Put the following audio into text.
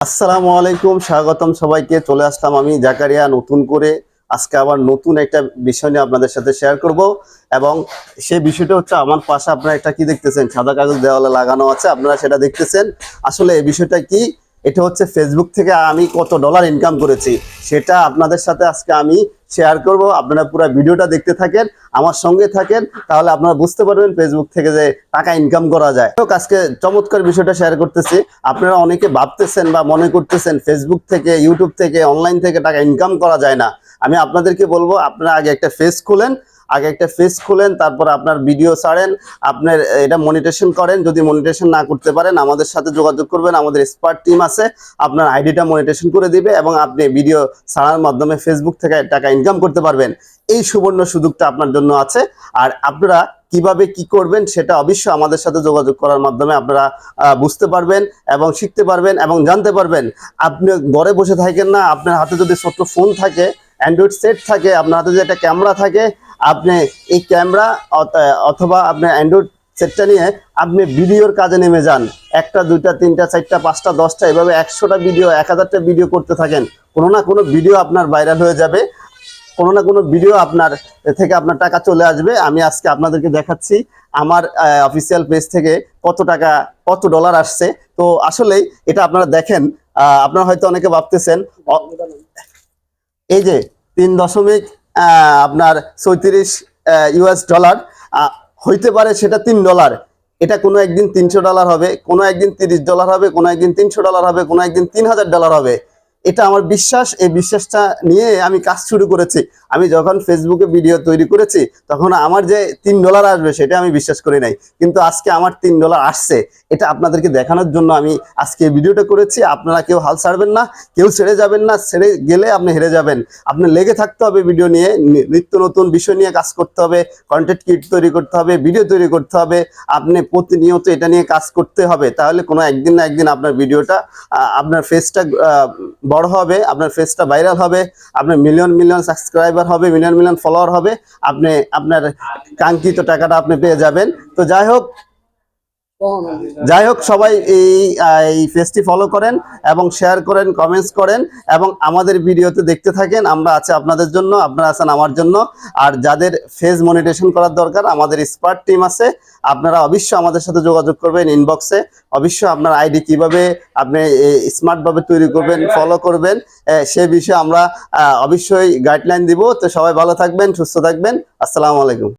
আসসালামু আলাইকুম, স্বাগতম সবাইকে। চলে আসলাম আমি জাকারিয়া নতুন করে। আজকে আবার নতুন একটা বিষয় নিয়ে আপনাদের সাথে শেয়ার করব। এবং সেই বিষয়টা হচ্ছে, আমার পাশে আপনারা একটা কি দেখতেছেন, সাদা কাগজ দেওয়ালে লাগানো আছে, আপনারা সেটা দেখতেছেন। আসলে এই বিষয়টা কি, এটা হচ্ছে ফেসবুক থেকে আমি কত ডলার ইনকাম করেছি সেটা আপনাদের সাথে আজকে আমি শেয়ার করব। আপনারা পুরো ভিডিওটা দেখতে থাকেন, আমার সঙ্গে থাকেন, তাহলে আপনারা বুঝতে পারবেন ফেসবুক থেকে যে টাকা ইনকাম করা যায়। তো আজকে চমৎকার বিষয়টা শেয়ার করতেছি। আপনারা অনেকে ভাবতেছেন বা মনে করতেছেন ফেসবুক থেকে, ইউটিউব থেকে, অনলাইন থেকে টাকা ইনকাম করা যায় না। আমি আপনাদেরকে বলবো, আপনারা আগে একটা ফেস খুলেন, তারপর আপনার ভিডিও ছাড়েন, আপনার এটা মনিটেশন করেন। যদি মনিটেশন না করতে পারেন, আমাদের সাথে যোগাযোগ করবেন, আমাদের এক্সপার্ট টিম আছে, আপনার আইডিটা মনিটেশন করে দিবে এবং আপনি ভিডিও ছাড়ার মাধ্যমে ফেসবুক থেকে টাকা ইনকাম করতে পারবেন। এই সুবর্ণ সুযোগটা আপনার জন্য আছে। আর আপনারা কিভাবে কি করবেন সেটা অবশ্যই আমাদের সাথে যোগাযোগ করার মাধ্যমে আপনারা বুঝতে পারবেন এবং শিখতে পারবেন এবং জানতে পারবেন। আপনি ঘরে বসে থাকেন না, আপনার হাতে যদি ছোট্ট ফোন থাকে, অ্যান্ড্রয়েড সেট থাকে, আপনার হাতে যদি একটা ক্যামেরা থাকে, আপনি এই ক্যামেরা অথবা আপনার অ্যান্ড্রয়েড সেটটা নিয়ে আপনি ভিডিওর কাজে নেমে যান। একটা, দুইটা, তিনটা, চারটা, পাঁচটা, 10টা, এভাবে 100টা ভিডিও, 1000টা ভিডিও করতে থাকেন। কোনো না কোনো ভিডিও আপনার ভাইরাল হয়ে যাবে, কোনো না কোনো ভিডিও আপনার থেকে আপনার টাকা চলে আসবে। আমি আজকে আপনাদেরকে দেখাচ্ছি আমার অফিসিয়াল পেজ থেকে কত টাকা, কত ডলার আসছে। তো আসলেই এটা আপনারা দেখেন। আপনারা হয়তো অনেকে ভাবতেছেন এই যে 3 দশমিক আপনার 34 ইউএস ডলার হইতে পারে, সেটা $3। এটা কোনো একদিন $300 হবে, কোনো একদিন $30 হবে, কোনো একদিন $300 হবে, কোনো একদিন $3000 হবে। এটা আমার বিশ্বাস। এই বিশ্বাসটা নিয়ে আমি কাজ শুরু করেছি। আমি যখন ফেসবুকে ভিডিও তৈরি করেছি, তখন আমার যে $3 আসবে সেটা আমি বিশ্বাস করি নাই, কিন্তু আজকে আমার $3 আসছে। এটা আপনাদেরকে দেখানোর জন্য আমি আজকে এই ভিডিওটা করেছি। আপনারা কেউ হাল ছাড়বেন না, কেউ ছেড়ে যাবেন না। ছেড়ে গেলে আপনি হেরে যাবেন। আপনি লেগে থাকতে হবে ভিডিও নিয়ে, নিত্য নতুন বিষয় নিয়ে কাজ করতে হবে, কন্টেন্ট ক্রিয়েট তৈরি করতে হবে, ভিডিও তৈরি করতে হবে। আপনি প্রতিনিয়ত এটা নিয়ে কাজ করতে হবে, তাহলে কোনো একদিন না একদিন আপনার ভিডিওটা, আপনার ফেসটা বড় হবে, আপনার ফেসটা ভাইরাল হবে, আপনার মিলিয়ন মিলিয়ন সাবস্ক্রাইবার হবে, মিলিয়ন মিলিয়ন ফলোয়ার হবে, আপনি আপনার কাঙ্ক্ষিত টাকাটা আপনি পেয়ে যাবেন। তো যাই হোক, সবাই এই পেজটি ফলো করেন এবং শেয়ার করেন, কমেন্টস করেন এবং আমাদের ভিডিওতে দেখতে থাকেন। আমরা আছি আপনাদের জন্য, আপনারা আছেন আমার জন্য। আর যাদের ফেজ মনিটেশন করার দরকার, আমাদের এক্সপার্ট টিম আছে। আপনারা অবশ্যই আমাদের সাথে যোগাযোগ করবেন ইনবক্সে। অবশ্যই আপনার আইডি কিভাবে আপনি স্মার্টভাবে তৈরি করবেন, ফলো করবেন, সে বিষয়ে আমরা অবশ্যই গাইডলাইন দিব। তো সবাই ভালো থাকবেন, সুস্থ থাকবেন। আসসালামু আলাইকুম।